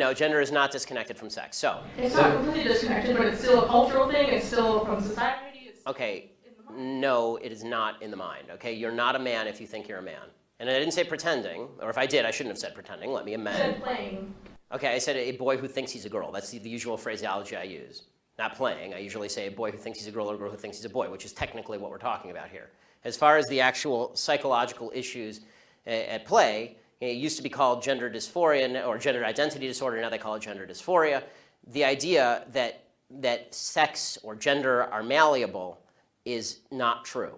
No, gender is not disconnected from sex. So it's not completely disconnected, but it's still a cultural thing. It's still from society. It's okay, no, it is not in the mind. Okay, you're not a man if you think you're a man. And I didn't say pretending, or if I did, I shouldn't have said pretending. Let me amend. You said playing. Okay, I said a boy who thinks he's a girl. That's the usual phraseology I use. Not playing. I usually say a boy who thinks he's a girl or a girl who thinks he's a boy, which is technically what we're talking about here. As far as the actual psychological issues at play, it used to be called gender dysphoria or gender identity disorder. Now they call it gender dysphoria. The idea that sex or gender are malleable is not true.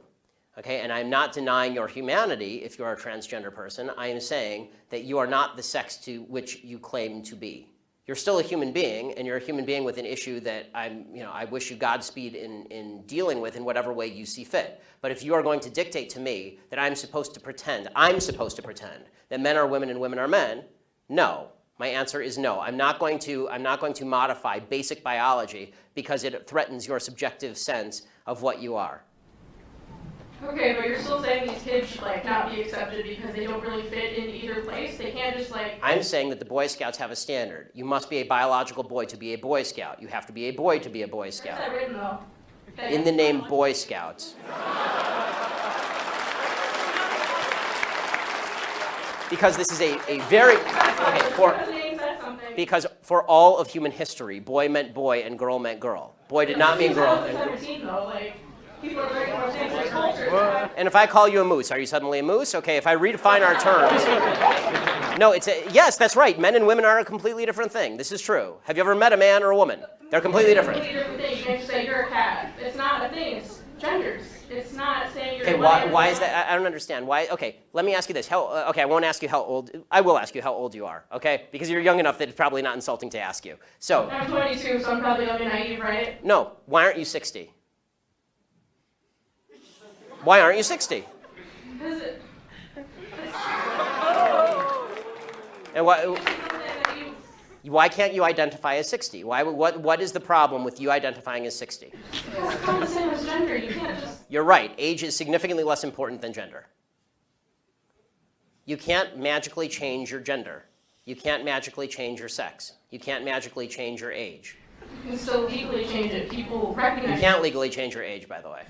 Okay, and I'm not denying your humanity if you're a transgender person. I am saying that you are not the sex to which you claim to be. You're still a human being, and you're a human being with an issue that I wish you Godspeed in dealing with in whatever way you see fit. But if you are going to dictate to me that I'm supposed to pretend that men are women and women are men, no. My answer is no. I'm not going to modify basic biology because it threatens your subjective sense of what you are. Okay, but you're still saying these kids should not be accepted because they don't really fit in either place? They can't just I'm saying that the Boy Scouts have a standard. You must be a biological boy to be a Boy Scout. You have to be a boy to be a Boy Scout. Where's that written, though? Okay. In the name Boy Scouts. Because this is a very... because for all of human history, boy meant boy and girl meant girl. Boy did not mean girl. And if I call you a moose, are you suddenly a moose? Okay, if I redefine our terms. No, yes, that's right. Men and women are a completely different thing. This is true. Have you ever met a man or a woman? They're completely different. It's a completely different thing. You can't just say you're a cat. It's not a thing. It's genders. It's not saying you're okay, why is that? I don't understand. Why? Okay, let me ask you this. Okay, I won't ask you how old. I will ask you how old you are, okay? Because you're young enough that it's probably not insulting to ask you. So. I'm 22, so I'm probably young and naive, right? No. Why aren't you 60? Why aren't you 60? Because and why can't you identify as 60? What is the problem with you identifying as 60? Because it's not the same as gender. You can't just... You're right. Age is significantly less important than gender. You can't magically change your gender. You can't magically change your sex. You can't magically change your age. You can still legally change it. People recognize. You can't legally change your age, by the way.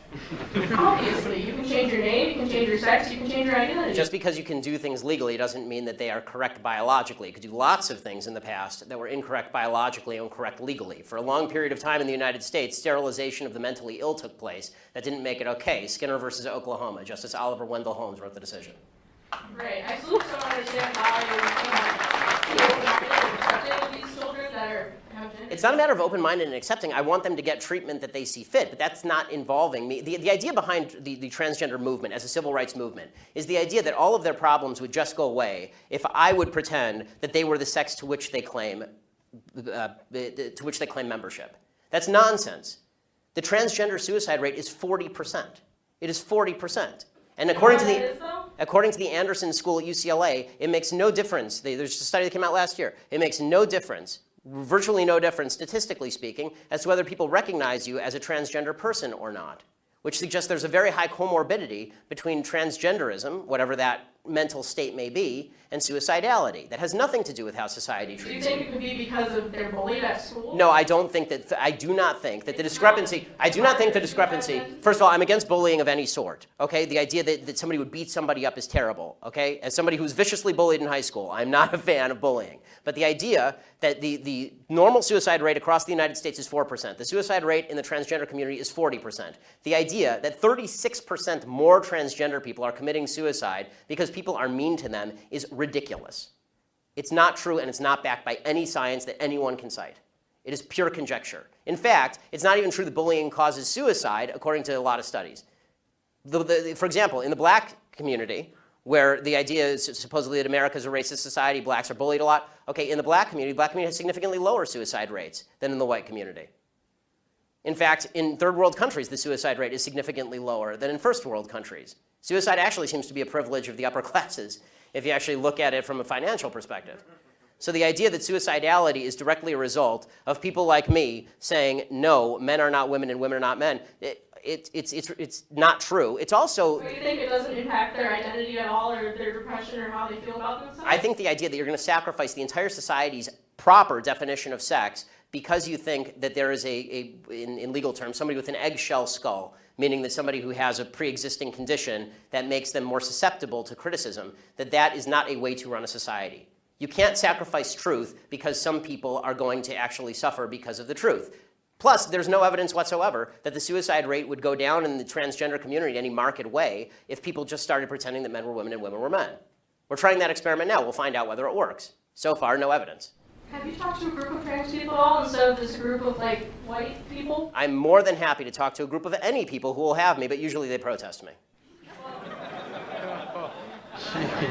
Obviously, you can change your name, you can change your sex, you can change your identity. Just because you can do things legally doesn't mean that they are correct biologically. You could do lots of things in the past that were incorrect biologically and correct legally. For a long period of time in the United States, sterilization of the mentally ill took place. That didn't make it okay. Skinner versus Oklahoma. Justice Oliver Wendell Holmes wrote the decision. Right. I still don't understand why you're accepting these children that are. It's not a matter of open-minded and accepting. I want them to get treatment that they see fit, but that's not involving me. The idea behind the transgender movement as a civil rights movement is the idea that all of their problems would just go away if I would pretend that they were the sex to which they claim membership. That's nonsense. The transgender suicide rate is 40%. It is 40%. And according to the Anderson School at UCLA, it makes no difference. There's a study that came out last year. It makes no difference, virtually no difference, statistically speaking, as to whether people recognize you as a transgender person or not, which suggests there's a very high comorbidity between transgenderism, whatever that mental state may be, and suicidality. That has nothing to do with how society treats you. Do you think it could be because of they're bullied at school? No, I don't think that. I do not think that the discrepancy. I do not think the discrepancy. First of all, I'm against bullying of any sort. Okay, the idea that somebody would beat somebody up is terrible. Okay, as somebody who's viciously bullied in high school, I'm not a fan of bullying. But the idea that the normal suicide rate across the United States is 4%. The suicide rate in the transgender community is 40%. The idea that 36% more transgender people are committing suicide because people are mean to them is ridiculous. It's not true, and it's not backed by any science that anyone can cite. It is pure conjecture. In fact, it's not even true that bullying causes suicide, according to a lot of studies. For example, in the black community, where the idea is supposedly that America is a racist society, blacks are bullied a lot. Okay, in the black community has significantly lower suicide rates than in the white community. In fact, in third world countries, the suicide rate is significantly lower than in first world countries. Suicide actually seems to be a privilege of the upper classes, if you actually look at it from a financial perspective. So the idea that suicidality is directly a result of people like me saying, no, men are not women and women are not men, it's not true. It's also... So you think it doesn't impact their identity at all, or their depression, or how they feel about themselves? I think the idea that you're going to sacrifice the entire society's proper definition of sex because you think that there is in legal terms, somebody with an eggshell skull, meaning that somebody who has a pre-existing condition that makes them more susceptible to criticism, that is not a way to run a society. You can't sacrifice truth because some people are going to actually suffer because of the truth. Plus, there's no evidence whatsoever that the suicide rate would go down in the transgender community in any marked way if people just started pretending that men were women and women were men. We're trying that experiment now. We'll find out whether it works. So far, no evidence. Have you talked to a group of trans people at all instead of this group of like white people? I'm more than happy to talk to a group of any people who will have me, but usually they protest me.